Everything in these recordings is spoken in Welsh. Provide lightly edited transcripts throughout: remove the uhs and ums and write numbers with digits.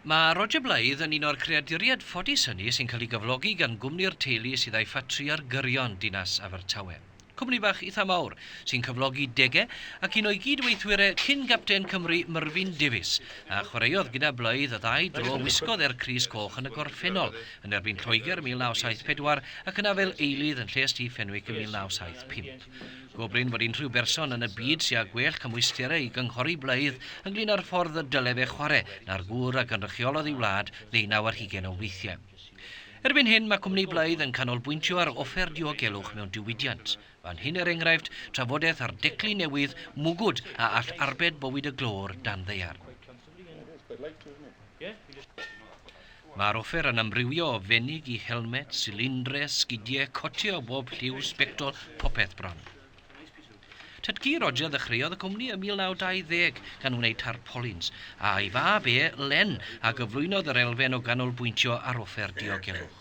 Mae Roger Blyth yn un o'r creaduriad ffodus hynny sy'n cael ei gyflogi gan gwmni'r teulu sydd â'i ffatri ar gyrion dinas Abertawe. Cwmni bach eitha mawr sy'n cyflogi degau ac un o'i gydweithwyre cyn gapten Cymru Myrfyn Davies a chwaraeodd gyda Blyth y ddau dro wisgodd Crys Coch yn y gorffennol yn erbyn Lloegr 1974 ac yna fel eilydd yn lle Steve Fenwick yn 1975. Gobryn fod unrhyw berson yn y byd sy'n gwell cymwysterau i gynghori Blyth ynglyn â'r ffordd y dylai fe chwarae na'r gŵr a gynrychiolodd ei wlad 19 o weithiau. Erbyn hyn mae cwmni Blyth yn canolbwyntio ar offer diogelwch mewn diwydiant. Fan hyn enghraifft trafodaeth ar declu newydd mwgwd a all arbed bywyd y glôr dan ddeiar. Mae'r offer yn amrywio o fenig i helmet, silindre, sgidiau, cotiau o bob lliw, sbectol, popeth bron. Tydgu Roger ddechreuodd y cwmni ym 1920 gan wneud tarpolins, a ei fab Len a gyflwynodd yr elfen o ganolbwyntio ar offer diogelwch.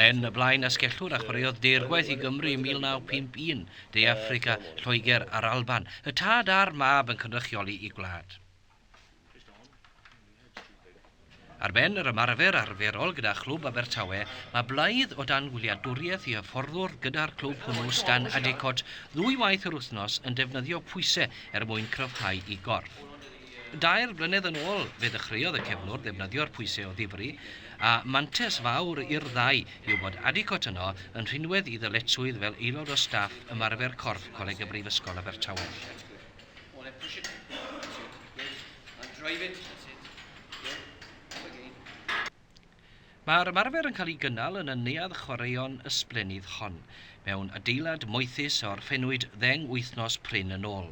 Len y blaen asgellwr a chwaraeodd deirgwaith i Gymru ym 1951, De Affrica, Lloegr a'r Alban, y tad a'r mab yn cynrychioli i gwlad. Ar ben yr ymarfer arferol gyda chlwb Abertawe, mae Blyth o dan wyliadwriaeth i hyfforddwr gyda'r clwb hwnnw stan adegod 2 waith yr wythnos yn defnyddio pwysau mwyn cryfhau i gorff. 2 blynedd yn ôl fe ddechreuodd y cefnwr ddefnyddio'r pwysau o ddifri a mantes fawr i'r ddau yw bod adegod yno yn rhinwedd i ddyletswydd fel aelod o staff ymarfer corff Coleg y Brifysgol Abertawe. Mae'r ymarfer yn cael ei gynnal yn y neuadd chwaraeon ysblenydd hon, mewn adeilad moethus o'r ffenwyd 10 wythnos prin yn ôl.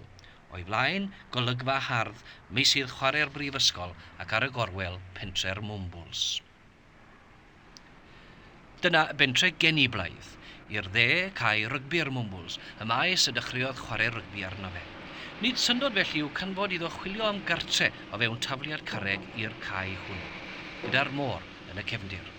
O'i flaen, golygfa hardd, meysydd chwarae'r brifysgol ac ar y gorwel pentre'r mwmbwls. Dyna bentre geni Blyth, i'r dde cae rygbi'r mwmbwls, y maes y dechreuodd chwarae rygbi arno fe. Nid syndod felly yw canfod iddo chwilio am gartre o fewn tafliad carreg i'r cae hwnnw, gyda'r môr yn y cefndir.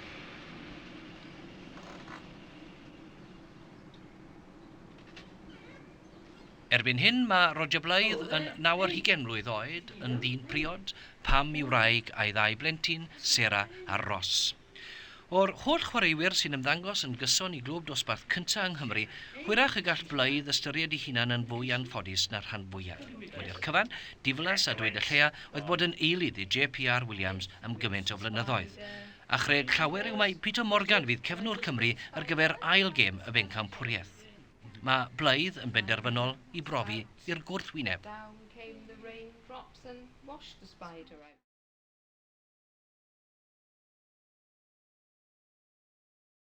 Erbyn hyn mae Roger Blyth yn 90 mlwydd oed, yn ddyn priod, pam i wraig a'i 2 blentyn, Sarah a Ross. O'r holl chwaraewyr sy'n ymddangos yn gyson i glwb dosbarth cyntaf yng Nghymru, hwyrach y gall Blyth ystyried ei hunan yn fwy anffodus na'r rhan fwyaf. Wedi'r cyfan, diflas a dweud y lleia oedd bod yn eilydd i JPR Williams am gymaint o flynyddoedd. A chreg llawer yw mai Peter Morgan fydd cefnwr Cymru ar gyfer ail gêm y bencampwriaeth. Mae Blyth yn benderfynol i brofi i'r gwrthwyneb.